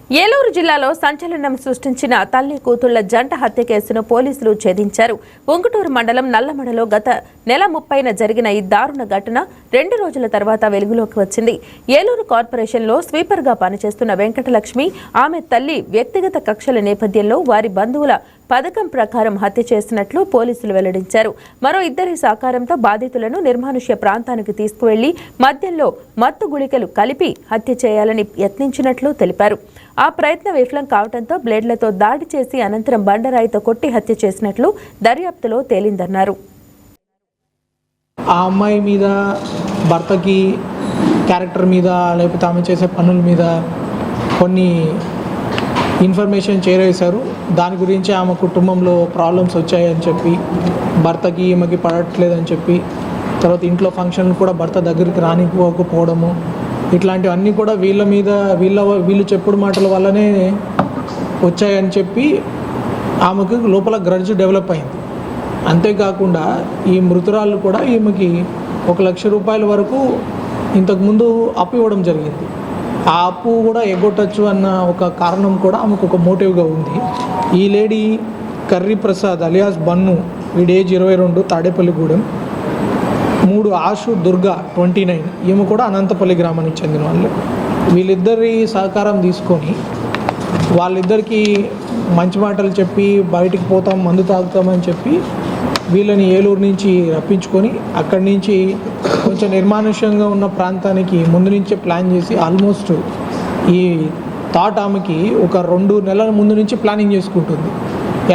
ఏలూరు జిల్లాలో సంచలనం సృష్టించిన తల్లి కూతుళ్ల జంట హత్య కేసును పోలీసులు ఛేదించారు. ఉంగుటూరు మండలం నల్లమడలో గత నెల 30న జరిగిన ఈ దారుణ ఘటన 2 రోజుల తర్వాత వెలుగులోకి వచ్చింది. ఏలూరు కార్పొరేషన్లో స్వీపర్గా పనిచేస్తున్న వెంకటలక్ష్మి, ఆమె తల్లి వ్యక్తిగత కక్షల నేపథ్యంలో వారి బంధువుల పథకం ప్రకారం హత్య చేసినట్లు పోలీసులు వెల్లడించారు. మరో 2 సహకారంతో బాధితులను నిర్మానుష్య ప్రాంతానికి తీసుకువెళ్లి మద్యంలో మత్తు గుళికలు కలిపి హత్య చేయాలని యత్నించినట్లు తెలిపారు. ఆ ప్రయత్నం విఫలం కావడంతో బ్లేడ్లతో దాడి చేసి అనంతరం బండరాయితో కొట్టి హత్య చేసినట్లు దర్యాప్తులో తేలిందన్నారు. ఆ అమ్మాయి మీద, భర్తకి క్యారెక్టర్ మీద, లేకపోతే ఆమె చేసే పనుల మీద కొన్ని ఇన్ఫర్మేషన్ చేరేశారు. దాని గురించి ఆమె కుటుంబంలో ప్రాబ్లమ్స్ వచ్చాయని చెప్పి, భర్తకి ఈమెకి పడట్లేదని చెప్పి, తర్వాత ఇంట్లో ఫంక్షన్ కూడా భర్త దగ్గరికి రానిపోకపోవడము, ఇట్లాంటివన్నీ కూడా వీళ్ళు చెప్పుడు మాటల వల్లనే వచ్చాయని చెప్పి ఆమెకు లోపల గ్రడ్జ్ డెవలప్ అయింది. అంతేకాకుండా ఈ మృతురాలు కూడా ఈమెకి 1 లక్ష రూపాయల వరకు ఇంతకుముందు అప్పు ఇవ్వడం జరిగింది. ఆ అప్పు కూడా ఎగ్గొట్టచ్చు అన్న ఒక కారణం కూడా ఆమెకు ఒక మోటివ్గా ఉంది. ఈ లేడీ కర్రీ ప్రసాద్ అలియాస్ బన్ను, వీడి ఏజ్ 22, తాడేపల్లిగూడెం. 3 ఆషు దుర్గా 29, ఈమె కూడా అనంతపల్లి గ్రామానికి చెందిన వాళ్ళు. వీళ్ళిద్దరి సహకారం తీసుకొని వాళ్ళిద్దరికీ మంచి మాటలు చెప్పి బయటికి పోతాం, మందు తాగుతామని చెప్పి వీళ్ళని ఏలూరు నుంచి రప్పించుకొని అక్కడి నుంచి కొంచెం నిర్మానుష్యంగా ఉన్న ప్రాంతానికి ముందు నుంచే ప్లాన్ చేసి ఆల్మోస్ట్ ఈ థాట్ ఆమెకి ఒక 2 నెలల ముందు నుంచి ప్లానింగ్ చేసుకుంటుంది.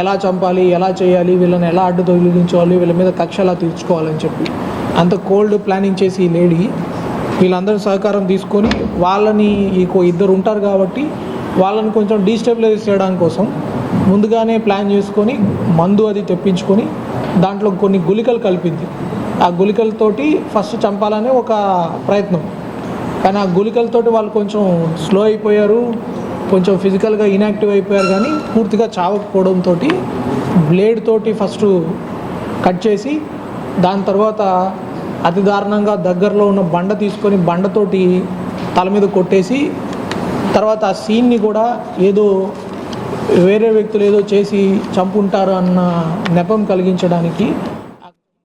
ఎలా చంపాలి, ఎలా చేయాలి, వీళ్ళని ఎలా అడ్డు తొలగించాలి, వీళ్ళ మీద కక్ష ఎలా తీర్చుకోవాలని చెప్పి అంత కోల్డ్ ప్లానింగ్ చేసి ఈ లేడీ వీళ్ళందరూ సహకారం తీసుకొని వాళ్ళని 2 ఉంటారు కాబట్టి వాళ్ళని కొంచెం డీస్టెబిలైజ్ చేయడం కోసం ముందుగానే ప్లాన్ చేసుకొని మందు అది తెప్పించుకొని దాంట్లో కొన్ని గుళికలు కలిపింది. ఆ గుళికలతోటి ఫస్ట్ చంపాలనే ఒక ప్రయత్నం, కానీ ఆ గుళికలతోటి వాళ్ళు కొంచెం స్లో అయిపోయారు, కొంచెం ఫిజికల్గా ఇన్యాక్టివ్ అయిపోయారు. కానీ పూర్తిగా చావకపోవడంతో బ్లేడ్ తోటి ఫస్ట్ కట్ చేసి దాని తర్వాత అతి దారుణంగా దగ్గరలో ఉన్న బండ తీసుకొని బండతోటి తల మీద కొట్టేసి తర్వాత ఆ సీన్ని కూడా ఏదో వేరే వ్యక్తులు ఏదో చేసి చంపుంటారు అన్న నెపం కలిగించడానికి